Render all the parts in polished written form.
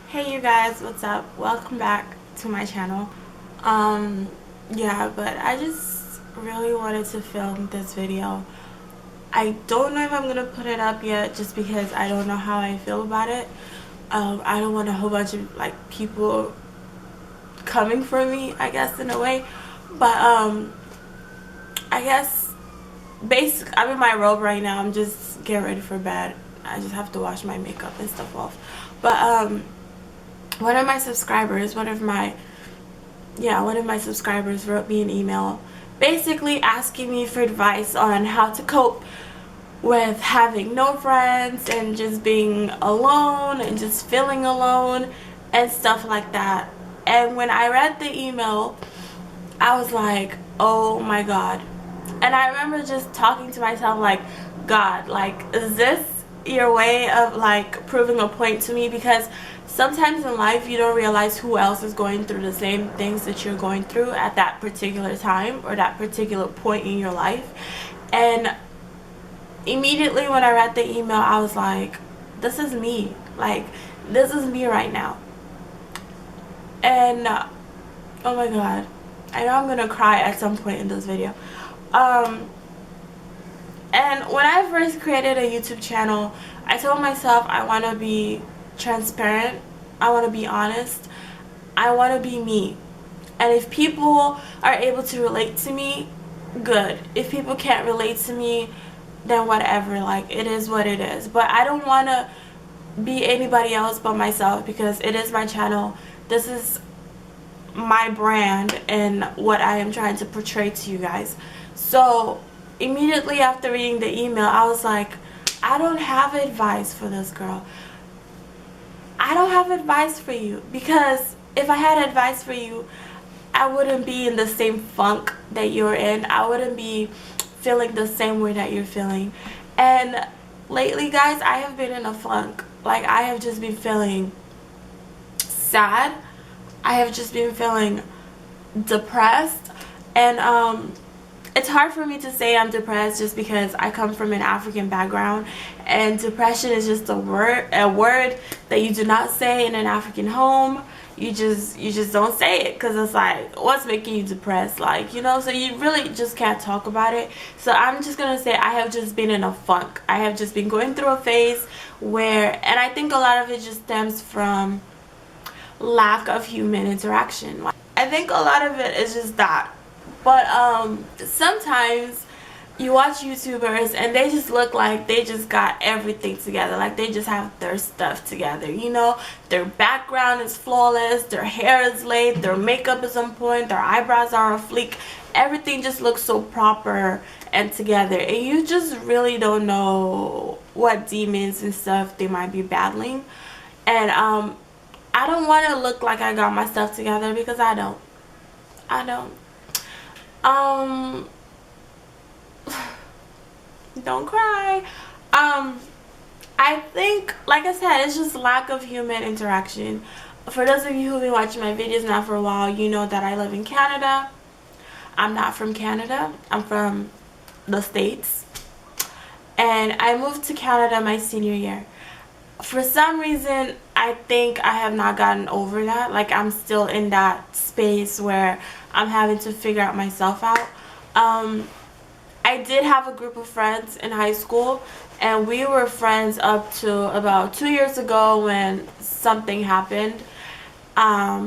Hey you guys, what's up? Welcome back to my channel. Yeah, but I just really wanted to film this video. I don't know if I'm gonna put it up yet just because I don't know how I feel about it. I don't want a whole bunch of people coming for me, I guess, in a way. But I guess I'm in my robe right now. I'm just getting ready for bed. I just have to wash my makeup and stuff off. But one of my subscribers wrote me an email basically asking me for advice on how to cope with having no friends and just being alone and just feeling alone and stuff like that. And when I read the email, I was like, oh my god. And I remember just talking to myself like, God, is this your way of proving a point to me? Because sometimes in life you don't realize who else is going through the same things that you're going through at that particular time or that particular point in your life. And immediately when I read the email, I was like, this is me. This is me right now. And oh my god, I know I'm gonna cry at some point in this video. And when I first created a YouTube channel, I told myself I want to be transparent, I want to be honest, I want to be me. And if people are able to relate to me, good. If people can't relate to me, then whatever, it is what it is. But I don't want to be anybody else but myself, because it is my channel. This is my brand and what I am trying to portray to you guys. So immediately after reading the email, I was like, I don't have advice for this girl. I don't have advice for you, because if I had advice for you, I wouldn't be in the same funk that you're in. I wouldn't be feeling the same way that you're feeling. And lately, guys, I have been in a funk. I have just been feeling sad. I have just been feeling depressed. And it's hard for me to say I'm depressed just because I come from an African background, and depression is just a word that you do not say in an African home. You just don't say it, because it's like, what's making you depressed? So you really just can't talk about it. So I'm just gonna say I have just been in a funk. I have just been going through a phase and I think a lot of it just stems from lack of human interaction. I think a lot of it is just that. But sometimes you watch YouTubers and they just look like they just got everything together, they just have their stuff together, their background is flawless, their hair is laid, their makeup is on point, their eyebrows are on fleek, everything just looks so proper and together, and you just really don't know what demons and stuff they might be battling. And I don't want to look like I got my stuff together, because I don't. Don't cry. I think, like I said, it's just lack of human interaction. For those of you who've been watching my videos now for a while, you know that I live in Canada. I'm not from Canada. I'm from the States. And I moved to Canada my senior year. For some reason, I think I have not gotten over that. I'm still in that space where I'm having to figure out myself out. I did have a group of friends in high school, and we were friends up to about 2 years ago when something happened.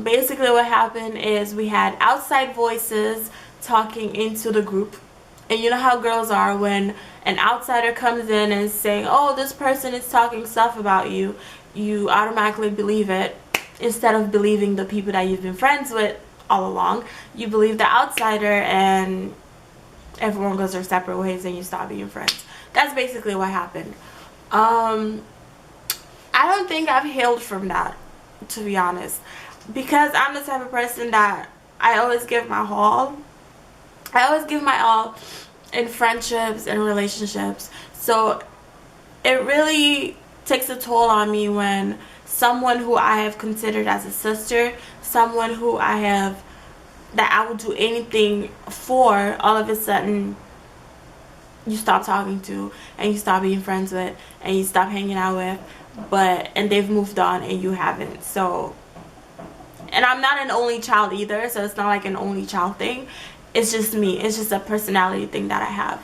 Basically what happened is we had outside voices talking into the group. And you know how girls are, when an outsider comes in and saying, oh, this person is talking stuff about you, you automatically believe it. Instead of believing the people that you've been friends with all along, you believe the outsider, and everyone goes their separate ways and you stop being friends. That's basically what happened. I don't think I've healed from that, to be honest, because I'm the type of person that I always give my all. I always give my all in friendships and relationships. So it really takes a toll on me when someone who I have considered as a sister, someone who that I would do anything for, all of a sudden you stop talking to, and you stop being friends with, and you stop hanging out with, and they've moved on and you haven't. So, and I'm not an only child either, so it's not like an only child thing. It's just me. It's just a personality thing that I have.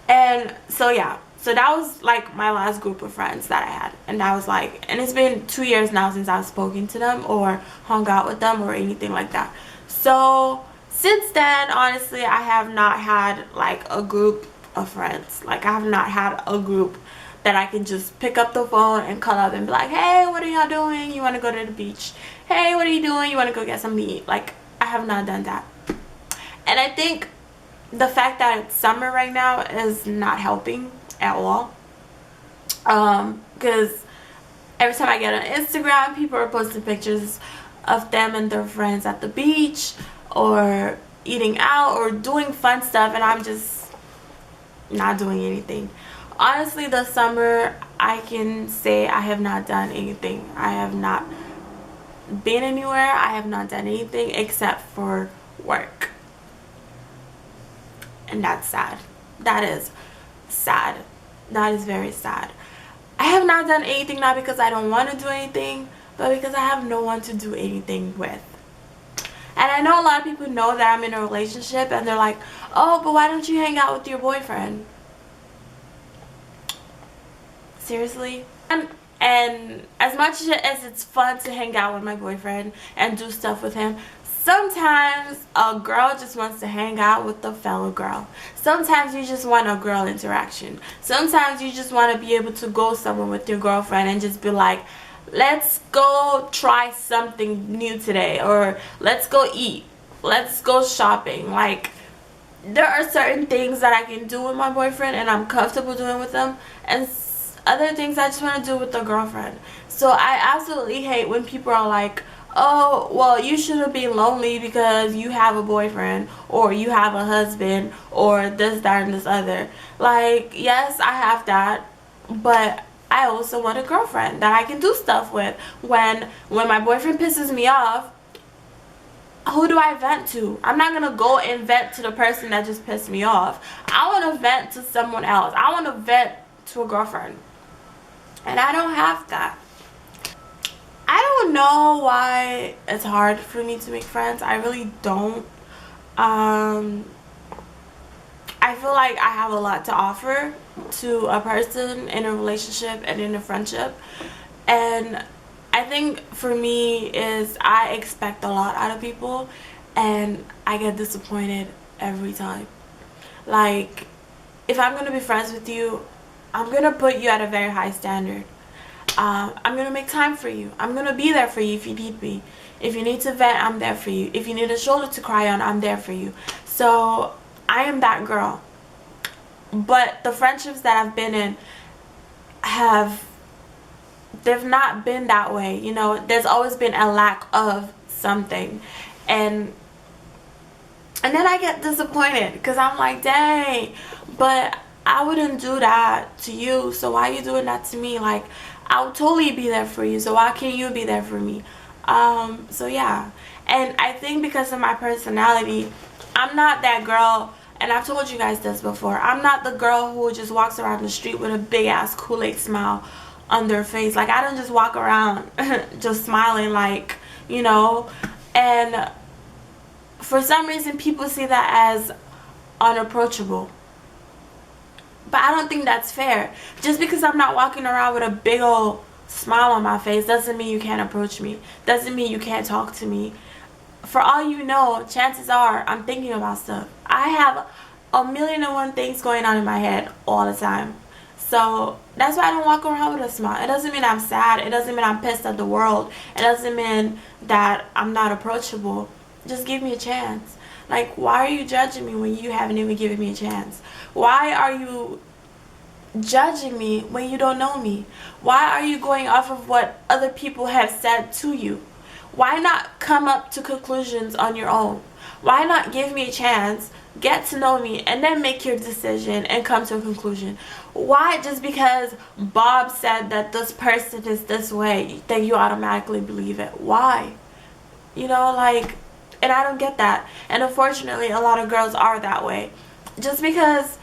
And so yeah, so that was like my last group of friends that I had. And that was like, and it's been 2 years now since I've spoken to them or hung out with them or anything like that. So since then, honestly, I have not had like a group of friends. Like, I have not had a group that I can just pick up the phone and call up and be like, hey, what are y'all doing? You want to go to the beach? Hey, what are you doing? You want to go get something to eat? Like, I have not done that. And I think the fact that it's summer right now is not helping at all. Because every time I get on Instagram, people are posting pictures of them and their friends at the beach or eating out or doing fun stuff, and I'm just not doing anything. Honestly, this summer, I can say I have not done anything. I have not been anywhere. I have not done anything except for work. And that's sad. That is sad. That is very sad. I have not done anything, not because I don't want to do anything, but because I have no one to do anything with. And I know a lot of people know that I'm in a relationship and they're like, oh, but why don't you hang out with your boyfriend? Seriously? And as much as it's fun to hang out with my boyfriend and do stuff with him, sometimes a girl just wants to hang out with a fellow girl. Sometimes you just want a girl interaction. Sometimes you just want to be able to go somewhere with your girlfriend and just be like, let's go try something new today, or let's go eat, let's go shopping. Like, there are certain things that I can do with my boyfriend and I'm comfortable doing with him, and other things I just want to do with a girlfriend. So I absolutely hate when people are like, oh, well, you shouldn't be lonely because you have a boyfriend or you have a husband or this, that, and this other. Like, yes, I have that, but I also want a girlfriend that I can do stuff with. When my boyfriend pisses me off, who do I vent to? I'm not gonna go and vent to the person that just pissed me off. I want to vent to someone else. I want to vent to a girlfriend, and I don't have that. I don't know why it's hard for me to make friends. I really don't. I feel like I have a lot to offer to a person in a relationship and in a friendship, and I think for me is I expect a lot out of people and I get disappointed every time. Like, if I'm gonna be friends with you, I'm gonna put you at a very high standard. I'm gonna make time for you. I'm gonna be there for you if you need me. If you need to vent, I'm there for you. If you need a shoulder to cry on, I'm there for you. So I am that girl. But the friendships that I've been in they've not been that way. You know, there's always been a lack of something, and then I get disappointed because I'm like, dang, but I wouldn't do that to you, so why are you doing that to me? Like, I would totally be there for you, so why can't you be there for me? So yeah. And I think because of my personality, I'm not that girl, and I've told you guys this before, I'm not the girl who just walks around the street with a big ass Kool-Aid smile on their face. Like, I don't just walk around just smiling, like, you know. And for some reason people see that as unapproachable, but I don't think that's fair. Just because I'm not walking around with a big old smile on my face doesn't mean you can't approach me, doesn't mean you can't talk to me. For all you know, chances are I'm thinking about stuff. I have a million and one things going on in my head all the time. So that's why I don't walk around with a smile. It doesn't mean I'm sad. It doesn't mean I'm pissed at the world. It doesn't mean that I'm not approachable. Just give me a chance. Like, why are you judging me when you haven't even given me a chance? Why are you judging me when you don't know me? Why are you going off of what other people have said to you? Why not come up to conclusions on your own? Why not give me a chance, get to know me, and then make your decision and come to a conclusion? Why, just because Bob said that this person is this way, then you automatically believe it? Why? You know, like, and I don't get that. And unfortunately, a lot of girls are that way. Just because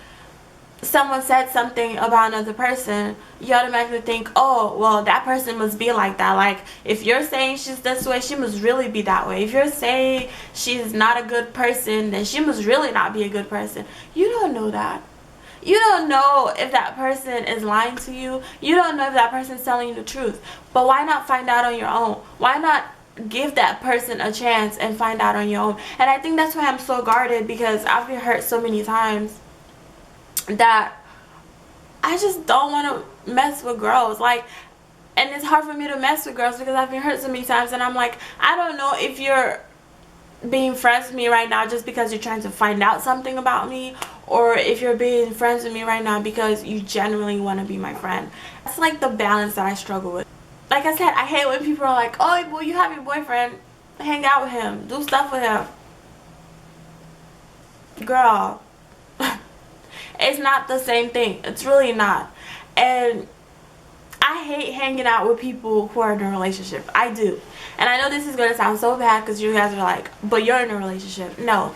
someone said something about another person, you automatically think, oh, well, that person must be like that. Like, if you're saying she's this way, she must really be that way. If you're saying she's not a good person, then she must really not be a good person. You don't know that. You don't know if that person is lying to you. You don't know if that person is telling you the truth. But why not find out on your own? Why not give that person a chance and find out on your own? And I think that's why I'm so guarded, because I've been hurt so many times that I just don't want to mess with girls. Like, and it's hard for me to mess with girls because I've been hurt so many times, and I'm like, I don't know if you're being friends with me right now just because you're trying to find out something about me, or if you're being friends with me right now because you genuinely want to be my friend. That's like the balance that I struggle with. Like I said, I hate when people are like, oh, well, you have your boyfriend, hang out with him, do stuff with him. Girl, it's not the same thing. It's really not. And I hate hanging out with people who are in a relationship. I do. And I know this is going to sound so bad because you guys are like, but you're in a relationship. No.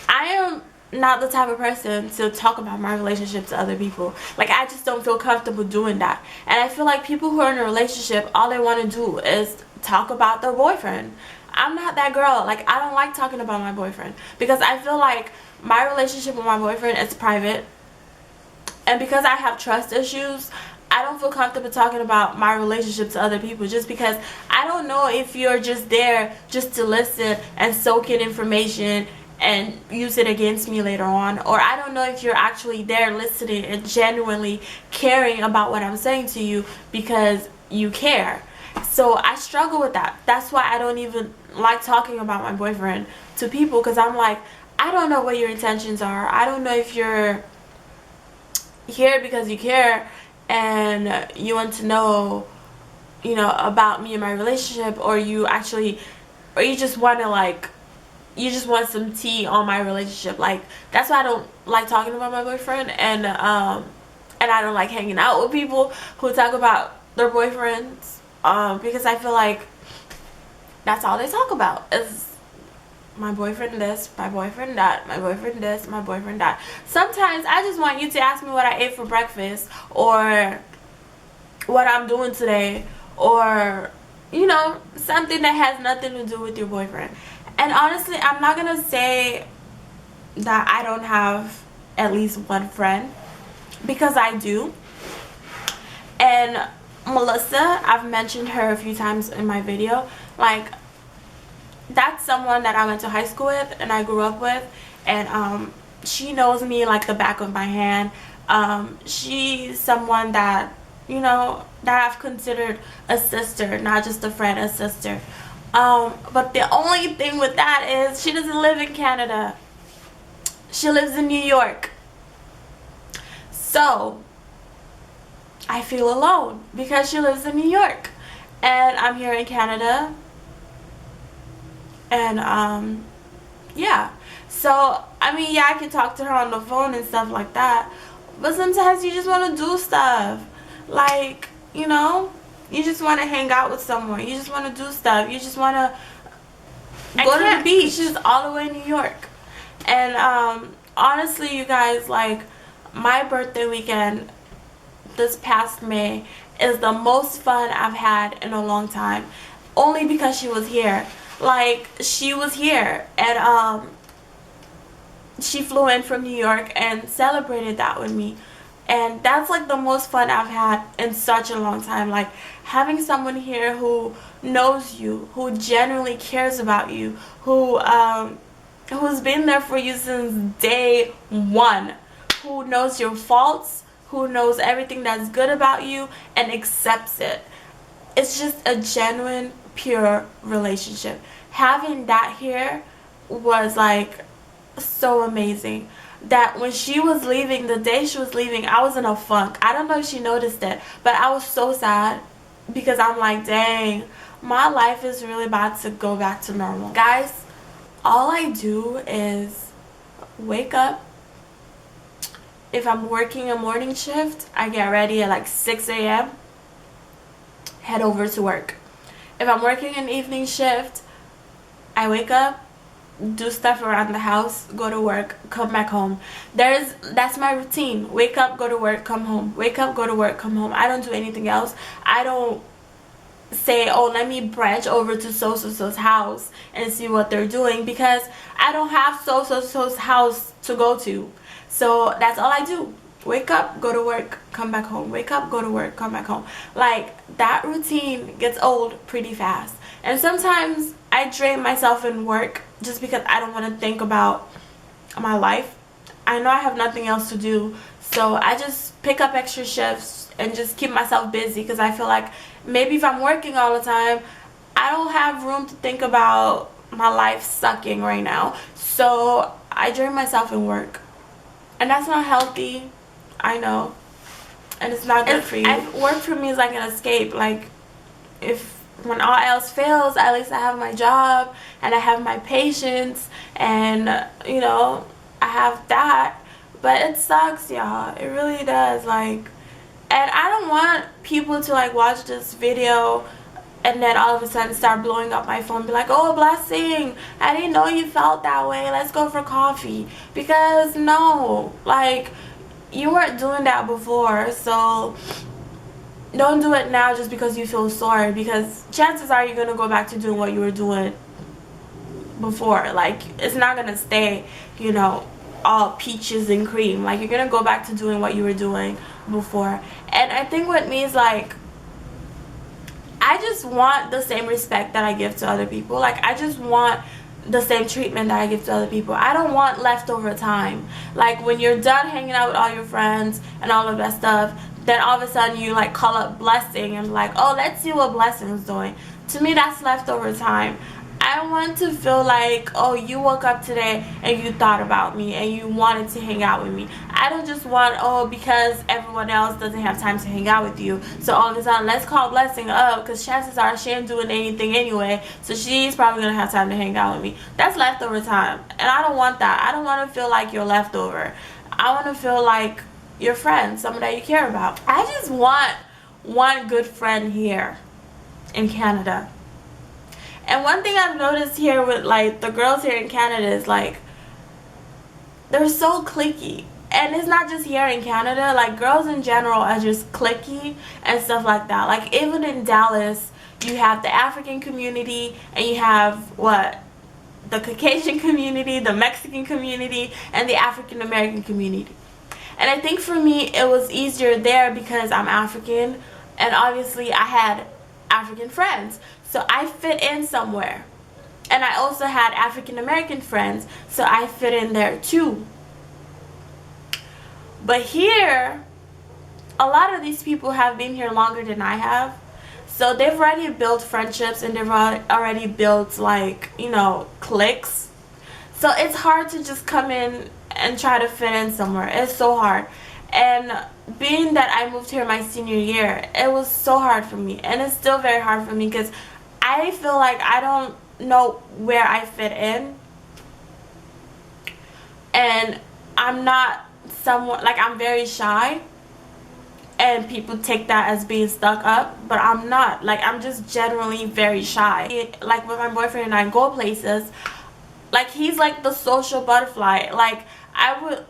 I am not the type of person to talk about my relationship to other people. Like, I just don't feel comfortable doing that. And I feel like people who are in a relationship, all they want to do is talk about their boyfriend. I'm not that girl. Like, I don't like talking about my boyfriend because I feel like my relationship with my boyfriend is private. And because I have trust issues, I don't feel comfortable talking about my relationship to other people, just because I don't know if you're just there just to listen and soak in information and use it against me later on, or I don't know if you're actually there listening and genuinely caring about what I'm saying to you because you care. So I struggle with that. That's why I don't even like talking about my boyfriend to people, because I'm like, I don't know what your intentions are. I don't know if you're here because you care and you want to know, you know, about me and my relationship, or you just want to, like, you just want some tea on my relationship. Like, that's why I don't like talking about my boyfriend, and I don't like hanging out with people who talk about their boyfriends, because I feel like that's all they talk about is my boyfriend this, my boyfriend that, my boyfriend this, my boyfriend that. Sometimes I just want you to ask me what I ate for breakfast, or what I'm doing today, or, you know, something that has nothing to do with your boyfriend. And honestly, I'm not gonna say that I don't have at least one friend, because I do. And Melissa, I've mentioned her a few times in my video. Like, that's someone that I went to high school with and I grew up with, and she knows me like the back of my hand. She's someone that, you know, that I've considered a sister, not just a friend, a sister. But the only thing with that is she doesn't live in Canada. She lives in New York. So I feel alone because she lives in New York and I'm here in Canada. And yeah, so I mean, yeah, I can talk to her on the phone and stuff like that, but sometimes you just want to do stuff, like, you know, you just want to hang out with someone, you just want to do stuff, you just want to go to the beach. She's all the way in New York. And honestly, you guys, like, my birthday weekend this past May is the most fun I've had in a long time, only because she was here. Like, she was here, and she flew in from New York and celebrated that with me. And that's like the most fun I've had in such a long time. Like, having someone here who knows you, who genuinely cares about you, who's been there for you since day one, who knows your faults, who knows everything that's good about you and accepts it. It's just a genuine, pure relationship. Having that here was like so amazing, that when she was leaving, the day she was leaving, I was in a funk. I don't know if she noticed it, but I was so sad, because I'm like, dang, my life is really about to go back to normal. Guys, all I do is wake up. If I'm working a morning shift, I get ready at like 6 a.m. head over to work. If I'm working an evening shift, I wake up, do stuff around the house, go to work, come back home. That's my routine. Wake up, go to work, come home. Wake up, go to work, come home. I don't do anything else. I don't say, oh, let me branch over to so-so-so's house and see what they're doing, because I don't have so-so-so's house to go to. So that's all I do. Wake up, go to work, come back home. Wake up, go to work, come back home. Like, that routine gets old pretty fast. And sometimes I drain myself in work just because I don't want to think about my life. I know I have nothing else to do, so I just pick up extra shifts and just keep myself busy, because I feel like maybe if I'm working all the time, I don't have room to think about my life sucking right now. So I drain myself in work. And that's not healthy, I know. And it's not good for you. Work for me is like an escape. Like, when all else fails, at least I have my job and I have my patients, and you know, I have that. But it sucks, y'all. It really does. Like, and I don't want people to like watch this video and then all of a sudden start blowing up my phone and be like, oh, Blessing, I didn't know you felt that way, let's go for coffee. Because no, like, you weren't doing that before, so don't do it now just because you feel sorry, because chances are you're gonna go back to doing what you were doing before. Like, it's not gonna stay, you know, all peaches and cream. Like, you're gonna go back to doing what you were doing before. And I think with me is like, I just want the same respect that I give to other people. Like, I just want the same treatment that I give to other people. I don't want leftover time. Like, when you're done hanging out with all your friends and all of that stuff, then all of a sudden you like call up Blessing and like, oh, let's see what Blessing's doing. To me, that's leftover time. I want to feel like, oh, you woke up today and you thought about me and you wanted to hang out with me. I don't just want, oh, because everyone else doesn't have time to hang out with you, so all of a sudden let's call Blessing up, because chances are she ain't doing anything anyway, so she's probably going to have time to hang out with me. That's leftover time, and I don't want that. I don't want to feel like you're leftover. I want to feel like your friend, someone that you care about. I just want one good friend here in Canada. And one thing I've noticed here with like the girls here in Canada is like, they're so cliquey. And it's not just here in Canada, like girls in general are just cliquey and stuff like that. Like, even in Dallas, you have the African community and you have what? The Caucasian community, the Mexican community, and the African American community. And I think for me it was easier there because I'm African, and obviously I had African friends, so I fit in somewhere. And I also had African American friends, so I fit in there too. But here, a lot of these people have been here longer than I have, so they've already built friendships and they've already built, like, you know, cliques. So it's hard to just come in and try to fit in somewhere. It's so hard. And being that I moved here my senior year, it was so hard for me, and it's still very hard for me because I feel like I don't know where I fit in, and I'm not someone, like, I'm very shy, and people take that as being stuck up, but I'm not. Like, I'm just generally very shy. Like, with my boyfriend and I go places, like, he's like the social butterfly. Like,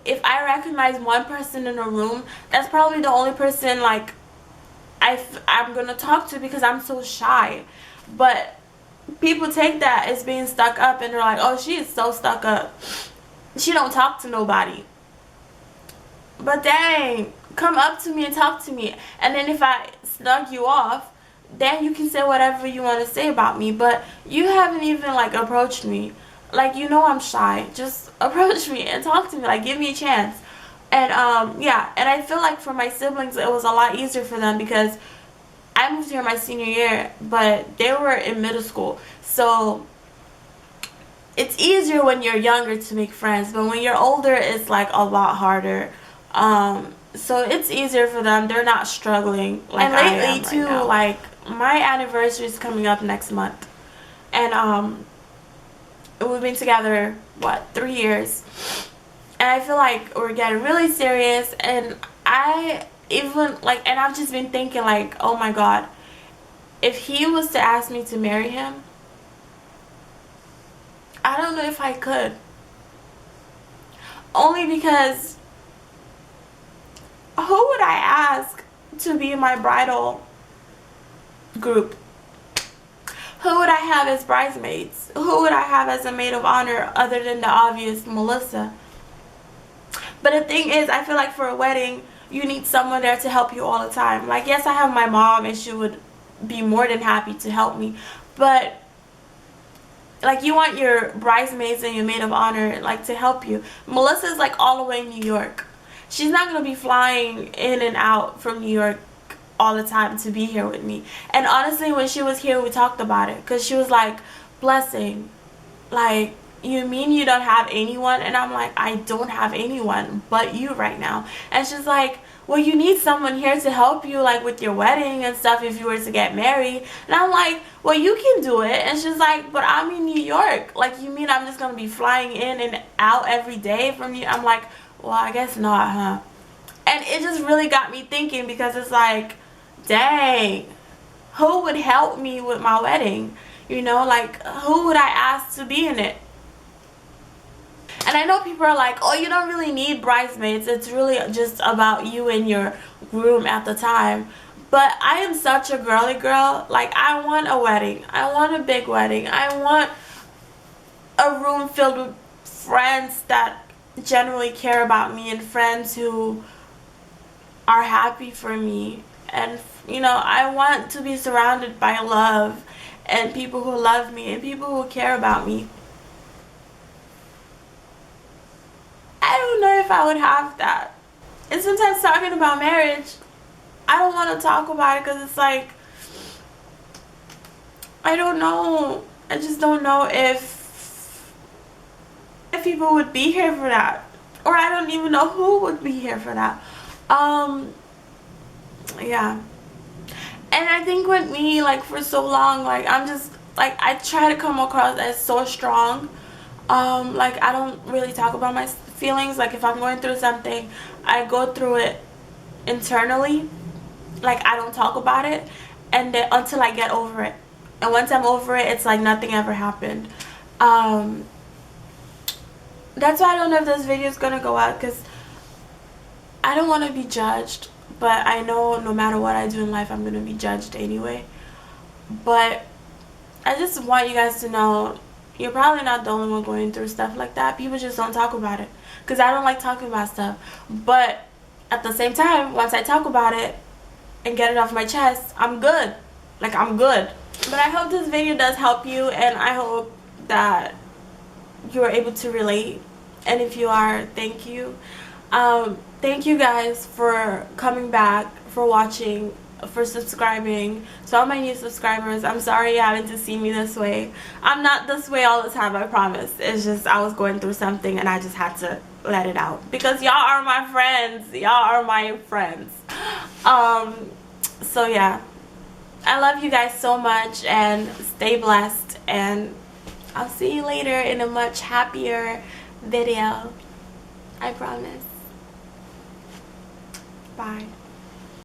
if I recognize one person in a room, that's probably the only person, like, I'm gonna talk to, because I'm so shy. But people take that as being stuck up, and they're like, oh, she is so stuck up, she don't talk to nobody. But dang, come up to me and talk to me, and then if I snug you off, then you can say whatever you want to say about me. But you haven't even, like, approached me. Like, you know I'm shy. Just approach me and talk to me. Like, give me a chance. And yeah, and I feel like for my siblings it was a lot easier for them because I moved here my senior year, but they were in middle school. So it's easier when you're younger to make friends, but when you're older it's like a lot harder. So it's easier for them. They're not struggling like I am right now. And lately too, like, my anniversary is coming up next month, and we've been together, what, 3 years, and I feel like we're getting really serious. And I even, like, and I've just been thinking, like, oh my god, if he was to ask me to marry him, I don't know if I could. Only because who would I ask to be in my bridal group? Who would I have as bridesmaids? Who would I have as a maid of honor other than the obvious Melissa? But the thing is, I feel like for a wedding, you need someone there to help you all the time. Like, yes, I have my mom and she would be more than happy to help me. But like, you want your bridesmaids and your maid of honor like to help you. Melissa's like all the way in New York. She's not going to be flying in and out from New York all the time to be here with me. And honestly, when she was here, we talked about it. Because she was like, Blessing, like, you mean you don't have anyone? And I'm like, I don't have anyone but you right now. And she's like, well, you need someone here to help you, like, with your wedding and stuff if you were to get married. And I'm like, well, you can do it. And she's like, but I'm in New York. Like, you mean I'm just going to be flying in and out every day from you? I'm like, well, I guess not, huh? And it just really got me thinking, because it's like, dang, who would help me with my wedding? You know, like, who would I ask to be in it? And I know people are like, oh, you don't really need bridesmaids. It's really just about you and your groom at the time. But I am such a girly girl. Like, I want a wedding. I want a big wedding. I want a room filled with friends that genuinely care about me and friends who are happy for me. And, you know, I want to be surrounded by love and people who love me and people who care about me. I don't know if I would have that. And sometimes talking about marriage, I don't want to talk about it because it's like, I don't know. I just don't know if people would be here for that. Or I don't even know who would be here for that. Yeah. And I think with me, like, for so long, like, I'm just, like, I try to come across as so strong. Like, I don't really talk about my feelings. Like, if I'm going through something, I go through it internally. Like, I don't talk about it and then until I get over it. And once I'm over it, it's like nothing ever happened. That's why I don't know if this video is gonna go out, because I don't want to be judged. But I know no matter what I do in life, I'm gonna be judged anyway. But I just want you guys to know, you're probably not the only one going through stuff like that. People just don't talk about it, because I don't like talking about stuff. But at the same time, once I talk about it and get it off my chest, I'm good. Like, I'm good. But I hope this video does help you, and I hope that you are able to relate. And if you are, thank you. Thank you guys for coming back, for watching, for subscribing. To all my new subscribers, I'm sorry you having to see me this way. I'm not this way all the time, I promise. It's just I was going through something and I just had to let it out, because y'all are my friends. Y'all are my friends. So yeah, I love you guys so much, and stay blessed, and I'll see you later in a much happier video. I promise. Bye.